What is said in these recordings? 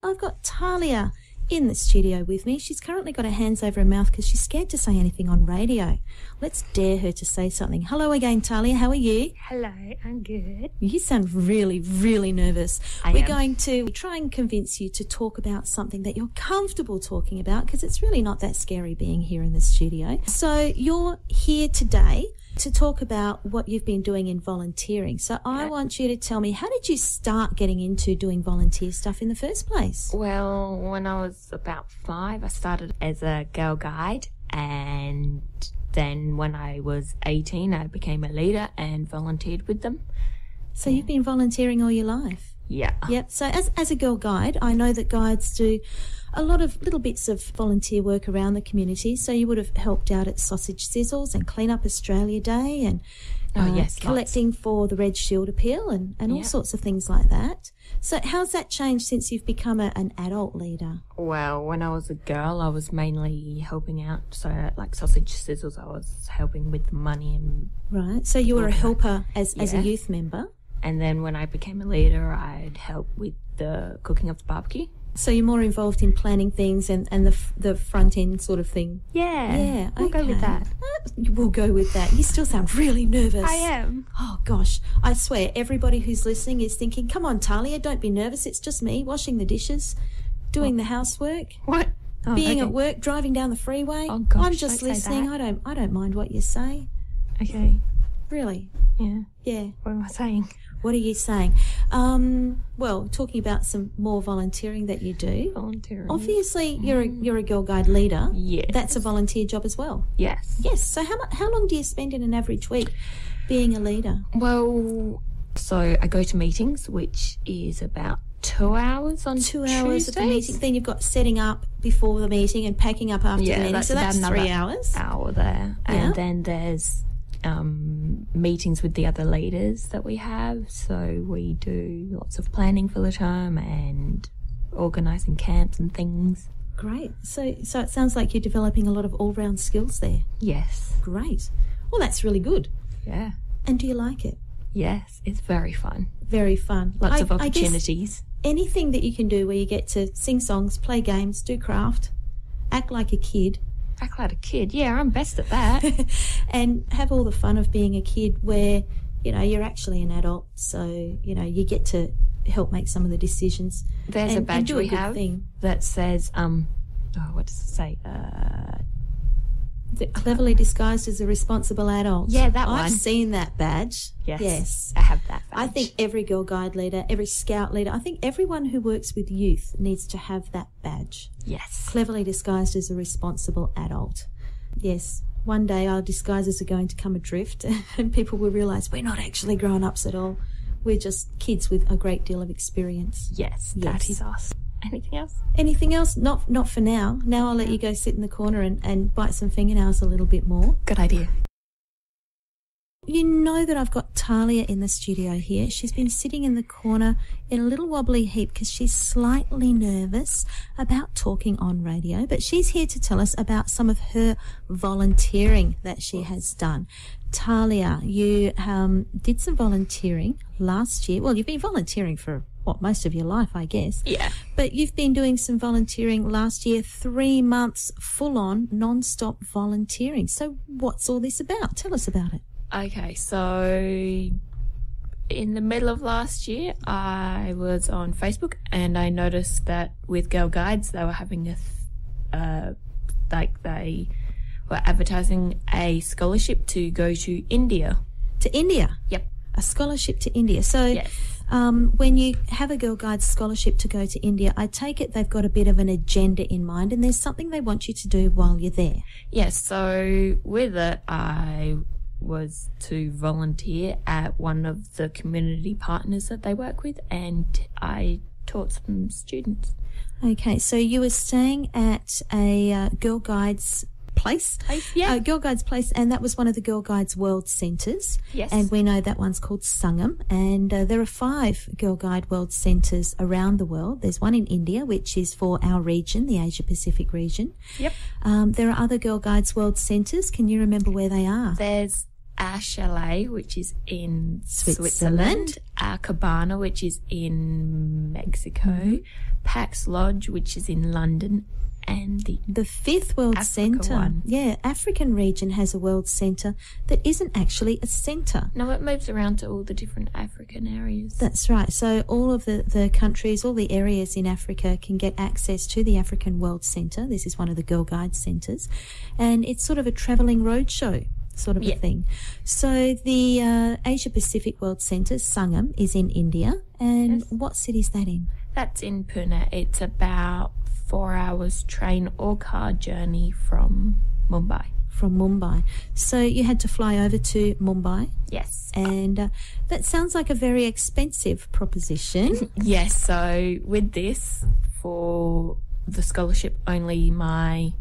I've got Tahlia in the studio with me. She's currently got her hands over her mouth because she's scared to say anything on radio. Let's dare her to say something. Hello again, Tahlia. How are you? Hello, I'm good. You sound really, really nervous. We're going to try and convince you to talk about something that you're comfortable talking about because it's really not that scary being here in the studio. So you're here today to talk about what you've been doing in volunteering. So I want you to tell me, how did you start getting into doing volunteer stuff in the first place? Well, when I was about 5, I started as a girl guide, and then when I was 18, I became a leader and volunteered with them. So you've been volunteering all your life? Yeah. Yep. So as a girl guide, I know that guides do a lot of little bits of volunteer work around the community. So you would have helped out at Sausage Sizzles and Clean Up Australia Day and collecting for the Red Shield Appeal and all sorts of things like that. So how's that changed since you've become an adult leader? Well, when I was a girl, I was mainly helping out. So like Sausage Sizzles, I was helping with the money. And right. So you were a helper as a youth member? And then when I became a leader, I'd help with the cooking of the barbecue. So you're more involved in planning things and the front end sort of thing? Yeah. Yeah, We'll go with that. We'll go with that. You still sound really nervous. I am. Oh, gosh. I swear, everybody who's listening is thinking, come on, Tahlia, don't be nervous. It's just me washing the dishes, doing the housework. What? Oh, being at work, driving down the freeway. Oh, gosh, I'm just listening. I don't mind what you say. Okay. Really? Yeah. Yeah. What am I saying? What are you saying? Well, talking about some more volunteering that you do. Volunteering. Obviously, you're a girl guide leader. Yes. That's a volunteer job as well. Yes. Yes. So how long do you spend in an average week being a leader? Well, so I go to meetings, which is about 2 hours on 2 hours at the Tuesdays. meeting. Then you've got setting up before the meeting and packing up after the meeting. So that's about 3 hours. Hour there. Yeah. And then there's meetings with the other leaders that we have. So we do lots of planning for the term and organising camps and things. Great. So it sounds like you're developing a lot of all-round skills there. Yes. Great. Well, that's really good. Yeah. And do you like it? Yes, it's very fun. Very fun. Lots of opportunities. Anything that you can do where you get to sing songs, play games, do craft, act like a kid. Act like a kid. Yeah, I'm best at that. And have all the fun of being a kid where, you're actually an adult. So, you get to help make some of the decisions. There's a badge we have that says, what does it say? Cleverly disguised as a responsible adult. Yeah, that one. I've seen that badge. Yes. I have that badge. I think every girl guide leader, every scout leader, I think everyone who works with youth needs to have that badge. Yes. Cleverly disguised as a responsible adult. Yes. One day our disguises are going to come adrift and people will realise we're not actually grown-ups at all. We're just kids with a great deal of experience. Yes. That is us. Anything else? Anything else? Not for now. Now I'll let you go sit in the corner and bite some fingernails a little bit more. Good idea. You know that I've got Tahlia in the studio here. She's been sitting in the corner in a little wobbly heap because she's slightly nervous about talking on radio, but she's here to tell us about some of her volunteering that she has done. Tahlia, you did some volunteering last year. Well, you've been volunteering for most of your life, I guess. Yeah. But you've been doing some volunteering last year, 3 months full-on, non-stop volunteering. So what's all this about? Tell us about it. Okay, so in the middle of last year, I was on Facebook and I noticed that with Girl Guides, they were having they were advertising a scholarship to go to India. To India? Yep. A scholarship to India. So yes. When you have a Girl Guides scholarship to go to India, I take it they've got a bit of an agenda in mind and there's something they want you to do while you're there. Yes, so with it, I was to volunteer at one of the community partners that they work with and I taught some students. Okay, so you were staying at a Girl Guides place? Yeah. Girl Guides place, and that was one of the Girl Guides World Centres. Yes. And we know that one's called Sangam, and there are 5 Girl Guide World Centres around the world. There's one in India, which is for our region, the Asia Pacific region. Yep. There are other Girl Guides World Centres. Can you remember where they are? There's our chalet, which is in Switzerland, our cabana, which is in Mexico, Pax Lodge, which is in London, and the fifth World Africa Centre. one. Yeah, African region has a World Centre that isn't actually a centre. No, it moves around to all the different African areas. That's right. So all of the countries, all the areas in Africa can get access to the African World Centre. This is one of the Girl Guide centres. And it's sort of a travelling roadshow sort of a thing. So the Asia Pacific World Centre, Sangam, is in India. And what city is that in? That's in Pune. It's about 4 hours train or car journey from Mumbai. From Mumbai. So you had to fly over to Mumbai? Yes. And that sounds like a very expensive proposition. Yes, so with this, for the scholarship, only my...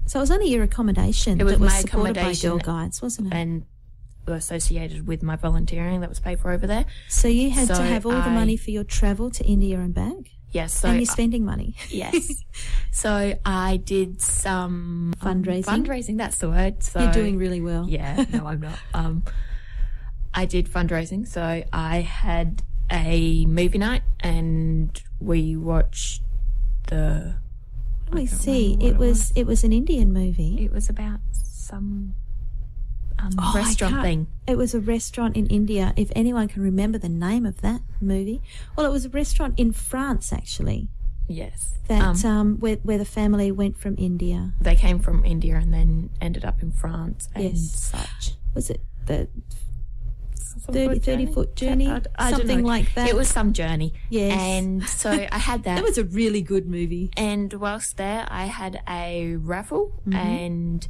So it was only your accommodation it was that was my supported by accommodation Girl Guides, wasn't it? And associated with my volunteering that was paid for over there. So you had to have all the money for your travel to India and back? Yes. So and you're spending money? Yes. So I did some... Fundraising? Fundraising, that's the word. So you're doing really well. Yeah, no, I'm not. I did fundraising. So I had a movie night and we watched the... Let me see. It was an Indian movie. It was about some restaurant thing. It was a restaurant in India. If anyone can remember the name of that movie. Well, it was a restaurant in France, actually. Yes. That where the family went from India. They came from India and then ended up in France and such. Was it the 30-foot journey? I Something like that. It was some journey. Yes. And so I had that. That was a really good movie. And whilst there, I had a raffle, and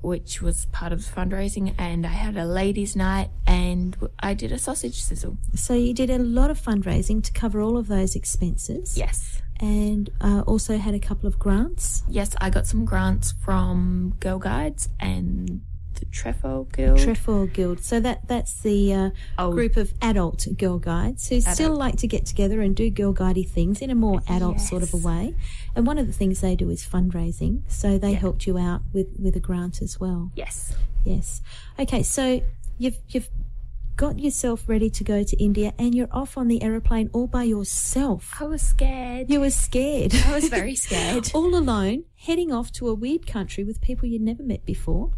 which was part of the fundraising, and I had a ladies' night, and I did a sausage sizzle. So you did a lot of fundraising to cover all of those expenses. Yes. And also had a couple of grants. Yes, I got some grants from Girl Guides and the Trefoil Guild. Trefoil Guild. So that's the group of adult Girl Guides who still like to get together and do Girl Guidey things in a more adult sort of a way. And one of the things they do is fundraising. So they helped you out with a grant as well. Yes. Yes. Okay, so you've got yourself ready to go to India and you're off on the aeroplane all by yourself. I was scared. You were scared. I was very scared. All alone, heading off to a weird country with people you'd never met before.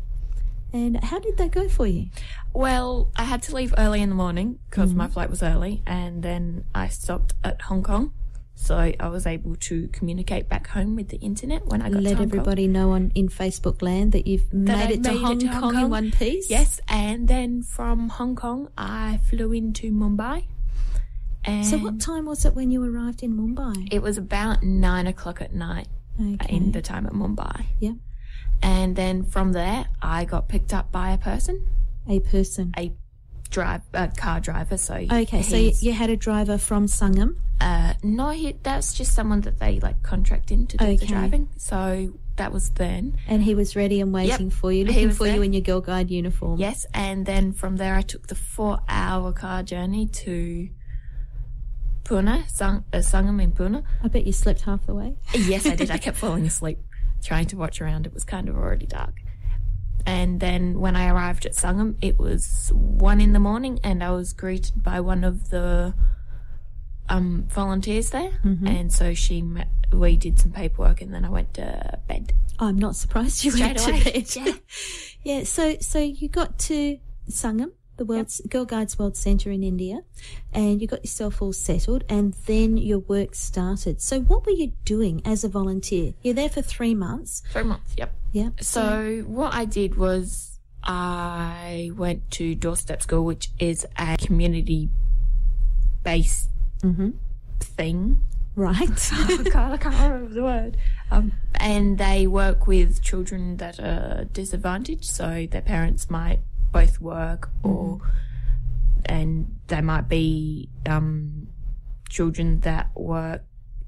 And how did that go for you? Well, I had to leave early in the morning because my flight was early, and then I stopped at Hong Kong. So I was able to communicate back home with the internet when I got to Hong Kong. Let everybody know in Facebook land that you've made it to Hong Kong in one piece. Yes, and then from Hong Kong I flew into Mumbai. And so what time was it when you arrived in Mumbai? It was about 9 o'clock at night in the time at Mumbai. Yeah. And then from there, I got picked up by a person. A person? A car driver. So you had a driver from Sangam? No, that's just someone that they contract in to do the driving. So that was then. And he was ready and waiting for you, looking for you in your Girl Guide uniform. Yes, and then from there I took the 4-hour car journey to Pune, Sangam in Pune. I bet you slept half the way. Yes, I did. I kept falling asleep trying to watch around. It was kind of already dark. And then when I arrived at Sangam, it was 1 a.m, and I was greeted by one of the volunteers there. And so we did some paperwork, and then I went to bed. I'm not surprised you went to bed. Yeah. Yeah. So you got to Sangam, the Girl Guides World Centre in India, and you got yourself all settled, and then your work started. So what were you doing as a volunteer? You're there for 3 months. 3 months, yep. Yeah. So what I did was I went to Doorstep School, which is a community-based thing. Right. I can't remember the word. And they work with children that are disadvantaged, so their parents might both work, and they might be children that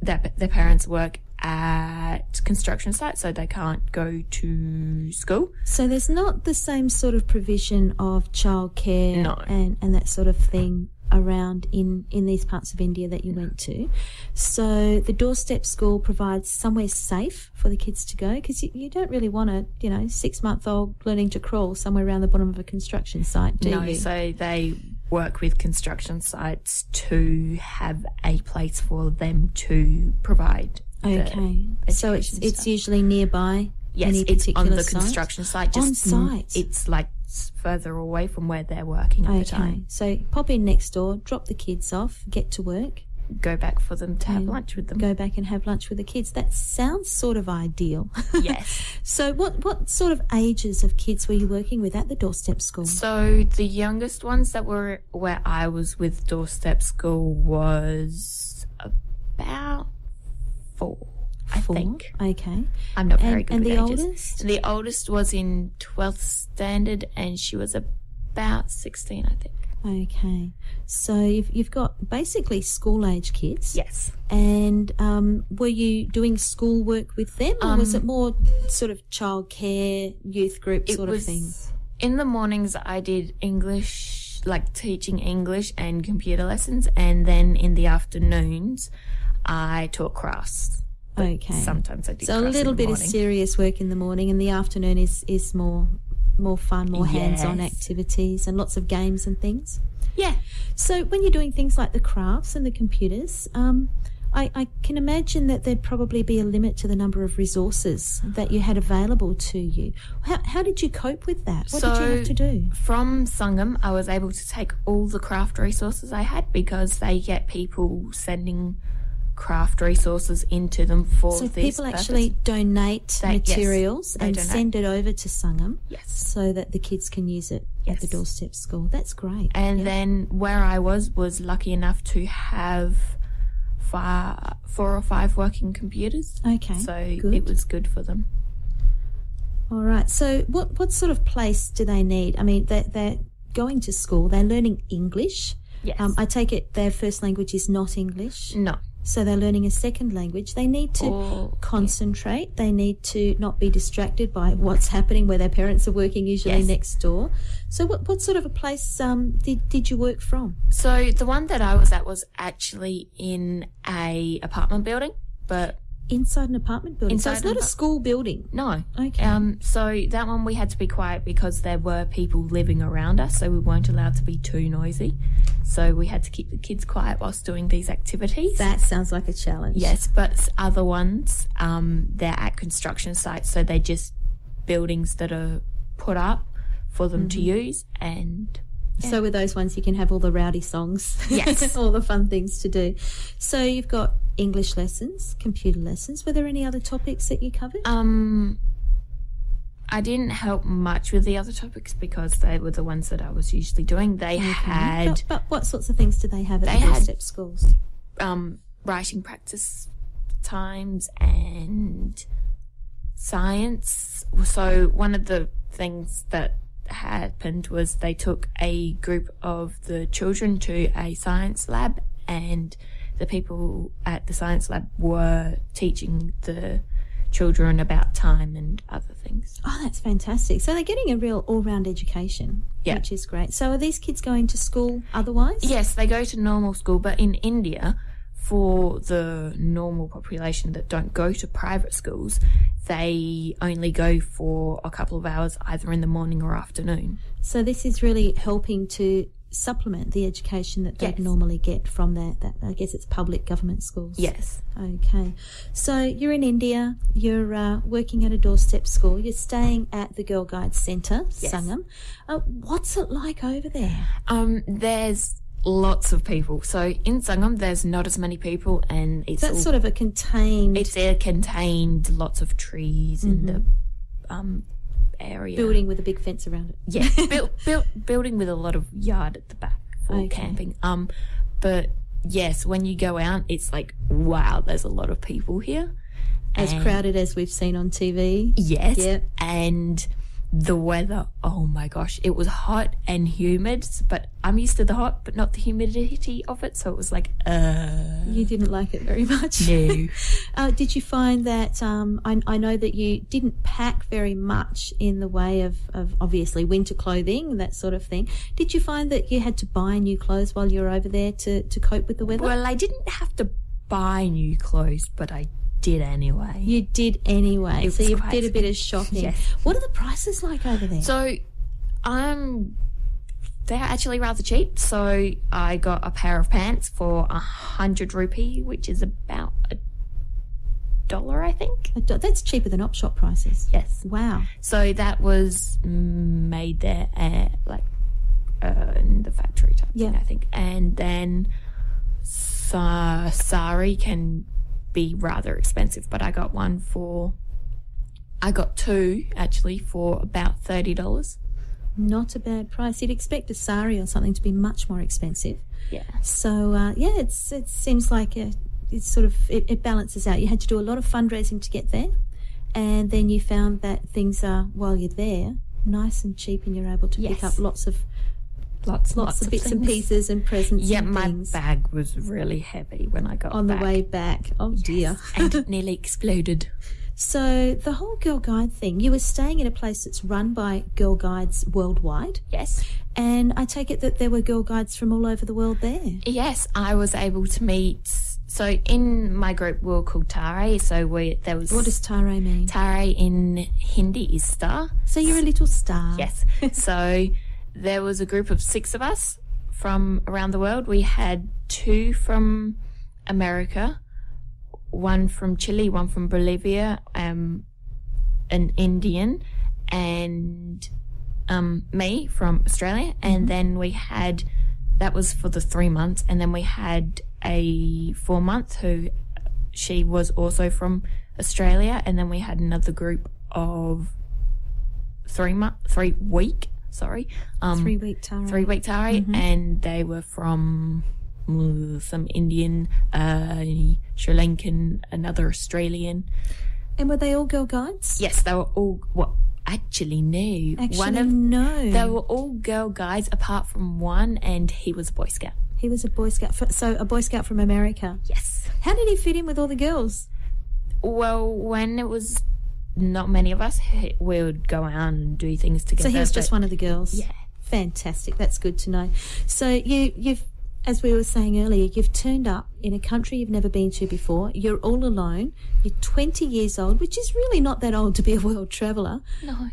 their parents work at construction sites, so they can't go to school. So there's not the same sort of provision of childcare and that sort of thing around in these parts of India that you went to. So the doorstep school provides somewhere safe for the kids to go, because you don't really want a 6-month-old learning to crawl somewhere around the bottom of a construction site, do you? No, so they work with construction sites to have a place for them to provide. Okay, so it's usually nearby. Yes, it's on the construction site. On site. It's like further away from where they're working at the time. So pop in next door, drop the kids off, get to work. Go back for them to have lunch with them. Go back and have lunch with the kids. That sounds sort of ideal. Yes. So what sort of ages of kids were you working with at the doorstep school? So the youngest ones that were where I was with doorstep school was about 4. I think. Okay. I'm not very good with ages. And the oldest? And the oldest was in 12th standard, and she was about 16, I think. Okay. So you've got basically school-age kids. Yes. And were you doing schoolwork with them, or was it more sort of childcare, youth group sort of thing? In the mornings, I did English, like teaching English and computer lessons, and then in the afternoons, I taught crafts. Okay. Sometimes I do. So a little bit of serious work in the morning, and the afternoon is more fun, more hands-on activities, and lots of games and things. Yeah. So when you're doing things like the crafts and the computers, I can imagine that there'd probably be a limit to the number of resources that you had available to you. How did you cope with that? What did you have to do? From Sangam, I was able to take all the craft resources I had, because they get people sending craft resources into them for so this people purpose. Actually donate materials and donate. Send it over to Sangam, yes, so that the kids can use it at the doorstep school. That's great. And then where I was lucky enough to have 4 or 5 working computers. Okay, so good. It was good for them. All right. So what sort of place do they need? I mean, they're going to school. They're learning English. Yes. I take it their first language is not English. No. So they're learning a second language. They need to concentrate. Yeah. They need to not be distracted by what's happening where their parents are working, usually next door. So what sort of a place did you work from? So the one that I was at was actually in a apartment building, but... Inside an apartment building? So it's not a school building? No. Okay. So that one we had to be quiet because there were people living around us, so we weren't allowed to be too noisy. So we had to keep the kids quiet whilst doing these activities. That sounds like a challenge. Yes, but other ones, they're at construction sites, so they're just buildings that are put up for them to use. And so with those ones you can have all the rowdy songs. Yes. All the fun things to do. So you've got English lessons, computer lessons. Were there any other topics that you covered? I didn't help much with the other topics because they were the ones that I was usually doing. They had... But what sorts of things did they have at the doorstep schools? Writing practice times and science. So one of the things that happened was they took a group of the children to a science lab, and the people at the science lab were teaching the children about time and other things. Oh, that's fantastic. So they're getting a real all-round education, which is great. So are these kids going to school otherwise? Yes, they go to normal school, but in India, for the normal population that don't go to private schools, they only go for a couple of hours either in the morning or afternoon. So this is really helping to supplement the education that they'd normally get from that I guess it's public government schools. Yes. Okay. So you're in India, you're working at a doorstep school, you're staying at the Girl Guide Centre, Sangam. What's it like over there? There's lots of people. So in Sangam there's not as many people, and it's sort of a contained... It's a contained, lots of trees in the area. Building with a big fence around it. Yeah, building with a lot of yard at the back for camping. But yes, when you go out, it's like, wow, there's a lot of people here. As crowded as we've seen on TV. Yes. Yep. And the weather, oh my gosh, it was hot and humid, but I'm used to the hot but not the humidity of it, so it was like You didn't like it very much. No. Did you find that I know that you didn't pack very much in the way of obviously winter clothing, that sort of thing. Did you find that you had to buy new clothes while you were over there to cope with the weather? Well, I didn't have to buy new clothes, but I did anyway. You did anyway, so you did a bit of shopping. Yes. What are the prices like over there? So, they're actually rather cheap. So I got a pair of pants for 100 rupee, which is about $1, I think. That's cheaper than op shop prices. Yes. Wow. So that was made there in the factory type thing, I think. And then sari can be rather expensive, but I got two actually for about $30. Not a bad price. You'd expect a sari or something to be much more expensive. Yeah. So it seems like it balances out. You had to do a lot of fundraising to get there, and then you found that things are, while you're there, nice and cheap, and you're able to pick up lots of bits and pieces and presents. Yeah, and my things. bag was really heavy when I got on back. the way back. Oh dear. And it nearly exploded. So the whole Girl Guide thing, you were staying in a place that's run by Girl Guides worldwide. Yes. And I take it that there were Girl Guides from all over the world there. Yes, I was able to meet. So in my group we were called Tare. So there was. What does Tare mean? Tare in Hindi is star. So you're a little star. Yes. So there was a group of 6 of us from around the world. We had 2 from America, 1 from Chile, 1 from Bolivia, an Indian, and me from Australia. And then we had, that was for the 3 months, and then we had a 4-month she was also from Australia, and then we had another group of 3-week Tare. 3-week Tare. 3-week Tare, and they were from some Indian, Sri Lankan, another Australian. And were they all Girl Guides? Yes, they were all, actually, no. No. They were all Girl Guides apart from one, and he was a Boy Scout. He was a Boy Scout. So a Boy Scout from America. Yes. How did he fit in with all the girls? Well, when it was not many of us, we would go out and do things together. So he was just one of the girls? Yeah. Fantastic. That's good to know. So you've, as we were saying earlier, you've turned up in a country you've never been to before. You're all alone. You're 20 years old, which is really not that old to be a world traveller. No.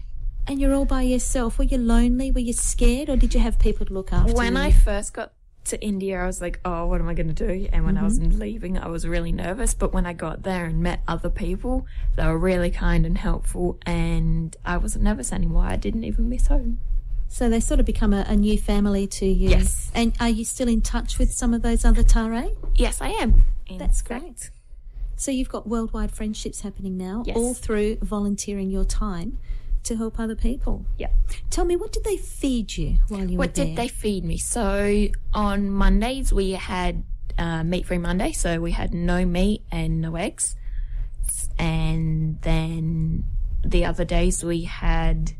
And you're all by yourself. Were you lonely? Were you scared? Or did you have people to look after you? When I first got to India, I was like, oh, what am I going to do? And when I was leaving, I was really nervous. But when I got there and met other people, they were really kind and helpful, and I wasn't nervous anymore. I didn't even miss home. So they sort of become a new family to you. Yes. And are you still in touch with some of those other Tare? Yes, I am. That's great. So you've got worldwide friendships happening now, Yes. all through volunteering your time to help other people. Yeah. Tell me, what did they feed you while you were there? What did they feed me? So on Mondays we had meat-free Monday, so we had no meat and no eggs. And then the other days we had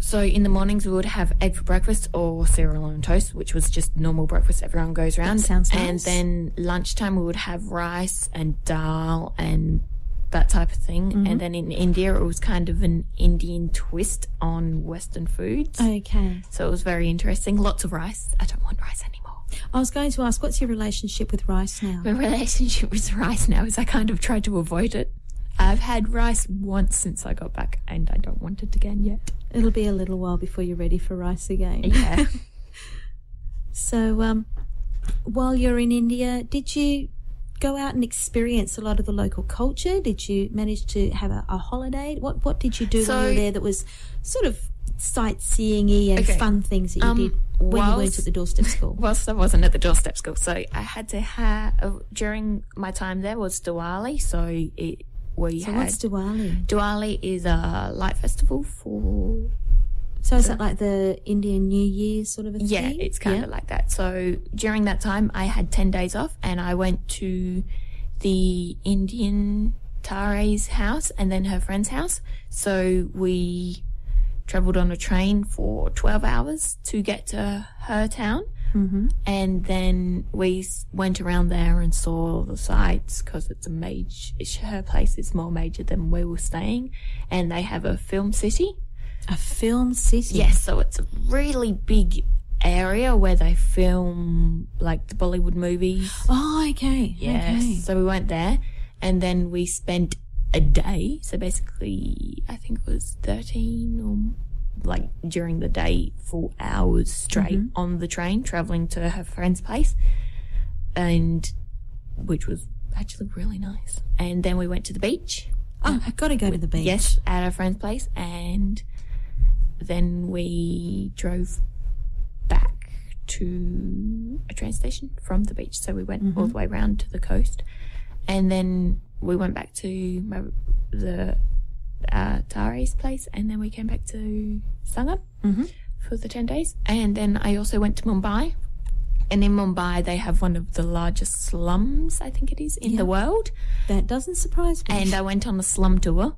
so in the mornings we would have egg for breakfast or cereal on toast, which was just normal breakfast everyone goes around. That sounds nice. And then lunchtime we would have rice and dal and that type of thing. And then in India it was kind of an Indian twist on Western foods. Okay. So it was very interesting. Lots of rice. I don't want rice anymore. I was going to ask, what's your relationship with rice now? My relationship with rice now is I kind of tried to avoid it. I've had rice once since I got back, and I don't want it again yet. It'll be a little while before you're ready for rice again. Yeah. So while you're in India, did you go out and experience a lot of the local culture? Did you manage to have a holiday? What did you do while you were there that was sort of sightseeing-y and fun things that you did when you weren't at the doorstep school? Whilst I wasn't at the doorstep school, so I had to have, during my time there was Diwali, so what's Diwali? Diwali is a light festival for... So is that like the Indian New Year sort of a thing? Yeah, it's kind of like that. So during that time, I had 10 days off, and I went to the Indian Tare's house and then her friend's house. So we travelled on a train for 12 hours to get to her town. Mm-hmm. And then we went around there and saw the sights because her place is more major than where we were staying. And they have a film city. A film city? Yes, so it's a really big area where they film like the Bollywood movies. Oh, okay. Yes. Okay. So we went there and then we spent a day. So basically, I think it was 13 or like during the day, 4 hours straight on the train traveling to her friend's place, and which was actually really nice. And then we went to the beach. Oh, I've got to go to the beach. Yes, at our friend's place. And then we drove back to a train station from the beach. So we went all the way around to the coast. And then we went back to Tare's place, and then we came back to Sangam for the 10 days. And then I also went to Mumbai. And in Mumbai, they have one of the largest slums, I think it is, in the world. That doesn't surprise me. And I went on a slum tour.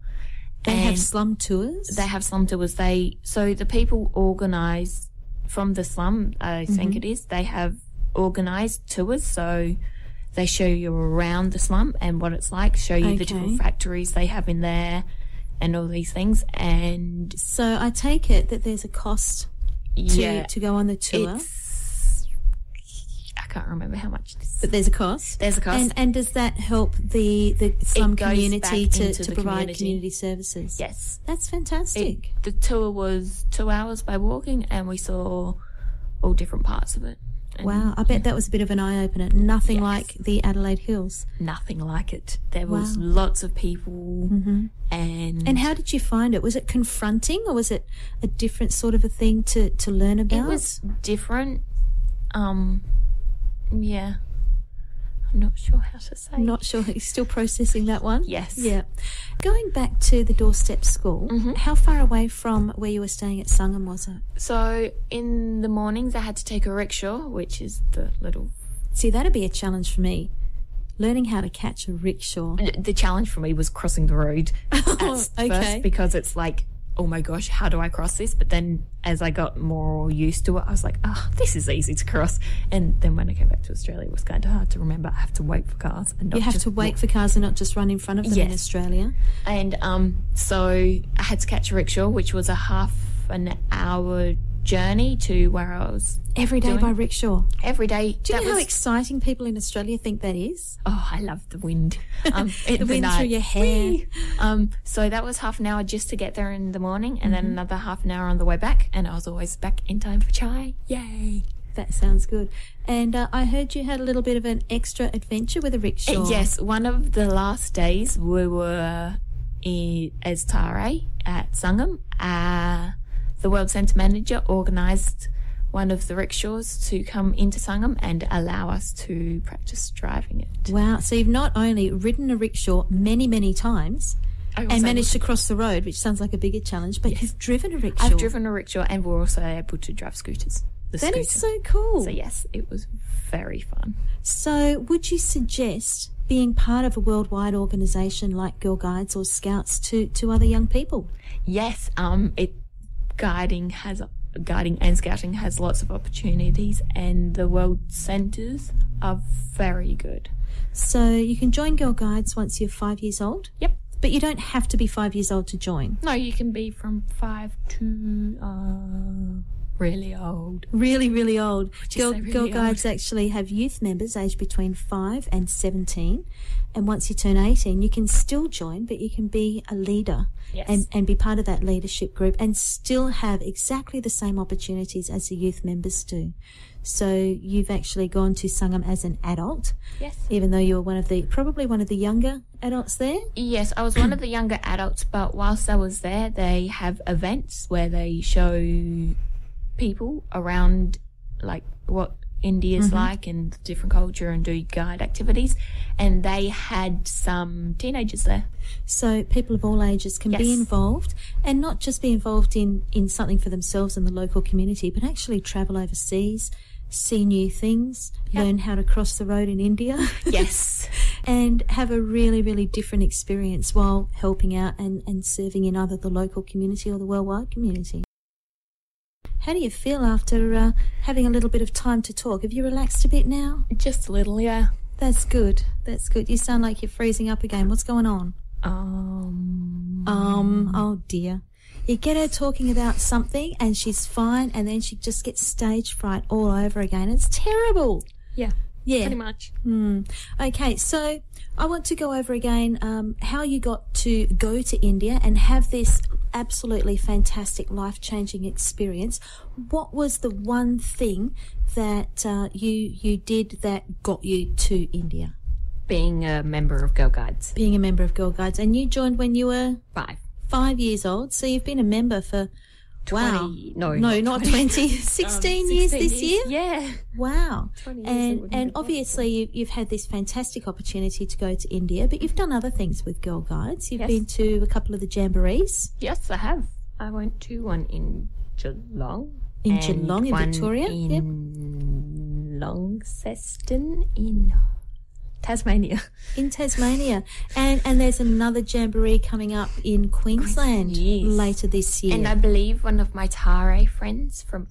They have slum tours? They have slum tours. So the people organise from the slum, I think it is, they have organised tours. So they show you around the slum and what it's like, show you the different factories they have in there and all these things. And so I take it that there's a cost to go on the tour. I can't remember how much it is. But there's a cost? There's a cost. And does that help the slum community to provide community services? Yes. That's fantastic. The tour was 2 hours by walking, and we saw all different parts of it. And wow, I bet that was a bit of an eye-opener. Nothing like the Adelaide Hills. Nothing like it. There was lots of people. And how did you find it? Was it confronting, or was it a different sort of a thing to learn about? It was different. Yeah. I'm not sure how to say. Not sure. You're still processing that one? Yes. Yeah. Going back to the doorstep school, how far away from where you were staying at Sangam was it? So in the mornings I had to take a rickshaw, which is the little... See, that'd be a challenge for me. Learning how to catch a rickshaw. The challenge for me was crossing the road at first, because it's like, oh my gosh, how do I cross this? But then as I got more used to it, I was like, this is easy to cross. And then when I came back to Australia, it was kind of hard to remember. I have to wait for cars. And not you have to wait for cars and not just run in front of them in Australia. And so I had to catch a rickshaw, which was a half an hour journey to where I was. Every day by rickshaw? Every day. Do you know how exciting people in Australia think that is? Oh, I love the wind. The wind through your hair. So that was half an hour just to get there in the morning, and then another half an hour on the way back, and I was always back in time for chai. Yay. That sounds good. And I heard you had a little bit of an extra adventure with a rickshaw. Yes, one of the last days we were as Tare at Sangam. The World Centre manager organised one of the rickshaws to come into Sangam and allow us to practice driving it. Wow. So you've not only ridden a rickshaw many, many times and managed to cross the road, which sounds like a bigger challenge, but you've driven a rickshaw. I've driven a rickshaw, and we're also able to drive scooters. That is so cool. So yes, it was very fun. So would you suggest being part of a worldwide organisation like Girl Guides or Scouts to other young people? Yes, guiding and scouting has lots of opportunities, and the world centres are very good. So you can join Girl Guides once you're 5 years old? Yep. But you don't have to be 5 years old to join? No, you can be from 5 to really old. Really, really old. Girl old? Guides actually have youth members aged between 5 and 17. And once you turn 18, you can still join, but you can be a leader and be part of that leadership group and still have exactly the same opportunities as the youth members do. So you've actually gone to Sangam as an adult. Yes. Even though you were probably one of the younger adults there? Yes, I was one of the younger adults, but whilst I was there, they have events where they show people around like what India's like and the different culture, and do guide activities, and they had some teenagers there. So people of all ages can be involved, and not just be involved in something for themselves and the local community, but actually travel overseas, see new things, learn how to cross the road in India. Yes. and have a really, really different experience while helping out and serving in either the local community or the worldwide community. How do you feel after having a little bit of time to talk? Have you relaxed a bit now? Just a little, yeah. That's good. That's good. You sound like you're freezing up again. What's going on? Oh dear. You get her talking about something and she's fine, and then she just gets stage fright all over again. It's terrible. Yeah. Yeah. Pretty much. Okay, so I want to go over again how you got to go to India and have this absolutely fantastic, life-changing experience. What was the one thing that you did that got you to India? Being a member of Girl Guides. Being a member of Girl Guides. And you joined when you were? 5 years old. So you've been a member for... 20, wow. No, not 20. 16 years this year? Yeah. Wow. 20 years And obviously you've had this fantastic opportunity to go to India, but you've done other things with Girl Guides. You've been to a couple of the jamborees. Yes, I have. I went to one in Geelong. In Geelong, in Victoria? In Launceston, in Tasmania. In Tasmania. And there's another jamboree coming up in Queensland later this year. And I believe one of my Tare friends from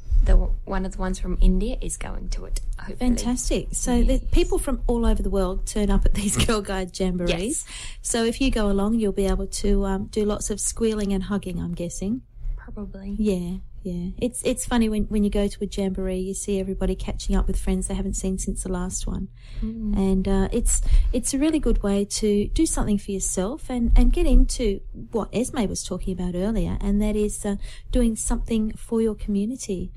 one of the ones from India is going to it, hopefully. Fantastic. So people from all over the world turn up at these Girl Guide jamborees. Yes. So if you go along, you'll be able to do lots of squealing and hugging, I'm guessing. Probably. Yeah. Yeah, it's funny when you go to a jamboree, you see everybody catching up with friends they haven't seen since the last one, and it's a really good way to do something for yourself and get into what Esme was talking about earlier, and that is doing something for your community.